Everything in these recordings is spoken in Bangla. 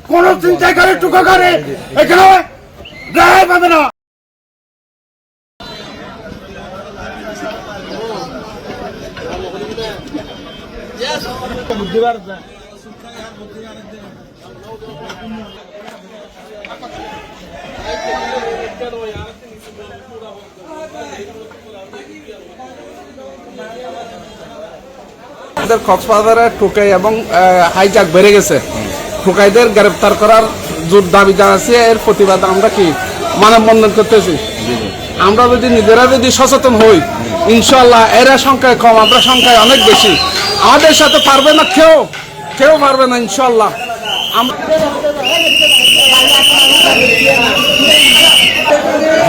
কোন চিন্তাকারী টুকাকারী এখানে গায়ে পাবে না। কক্সবাজারে টোকাই এবং হাইজাক বেড়ে গেছে। টোকাইদের গ্রেপ্তার করার জোর দাবি জানাচ্ছি। এর প্রতিবাদ আমরা কি মানববন্ধন করতেছি। আমরা যদি নিজেরা যদি সচেতন হই, ইনশাল্লাহ এরা সংখ্যায় কম, আমরা সংখ্যায় অনেক বেশি। আমাদের সাথে পারবে না, কেউ পারবে না ইনশাল্লাহ।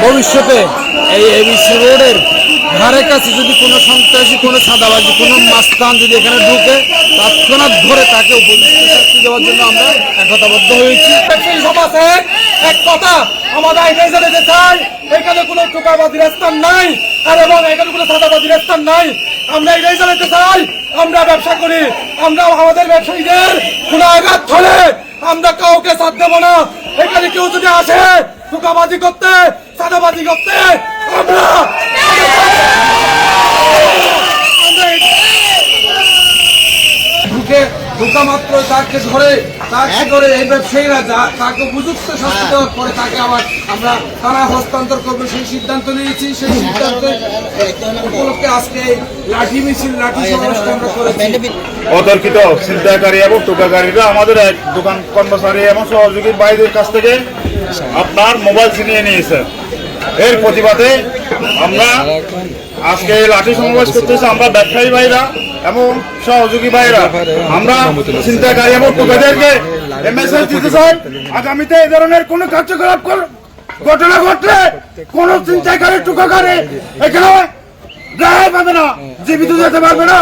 ভবিষ্যতে এই এবিসি রোডের ধারে কাছে যদি কোনো সন্ত্রাসী, কোনো সাদাবাজি, কোনো মাস্তান যদি এখানে ঢুকে, তৎক্ষণাৎ ধরে তাকে উপযুক্ত শাস্তি দেওয়ার জন্য আমরা একতাবদ্ধ হয়েছি। এক কথা আমাদের এটাই জানাতে চাই, এখানে কোনো টোকাবাজির স্থান নাই, আর এবং এখানে কোনো সাদাবাজির স্থান নাই। আমরা এটাই জানাতে চাই, আমরা ব্যবসা করি, আমরা আমাদের ব্যবসায়ীদের কোনো আঘাত হলে আমরা কাউকে সাথ দেবো না। এখানে কেউ যদি আসে টোকাবাজি করতে, সাদাবাজি করতে, আমরা ঢুকা মাত্র তাকে ধরে এই ব্যবসায়ীরা তাকে উপযুক্ত শাস্তি দেওয়ার পরে তাকে আবার আমরা থানা হস্তান্তর করবো সেই সিদ্ধান্ত নিয়েছি। সেই সিদ্ধান্ত উপলক্ষে আজকে লাঠি মিছিল, লাঠি সমাবেশ আমরা করেছি। অতর্কিত ছিনতাইকারী এবং টোকাকারীরা আমাদের এক দোকান কর্মচারী এবং সহযোগী ভাইদের কাছ থেকে আপনার মোবাইল ছিনিয়ে নিয়েছে। এর প্রতিবাদে আমরা আজকে লাঠি সমাবেশ করতেছি। আমরা ব্যবসায়ী ভাইরা এবং সহযোগী ভাইরা আমরা ছিনতাইকারী এবং টোকাদেরকে মেসেজ দিতে চাই, আগামীতে এই ধরনের কোনো কার্যকলাপ ঘটনা ঘটলে কোন ছিনতাইকারী টোকাকারী এখানে গায়ে পাবে না, জীবিত যেতে পারবে না।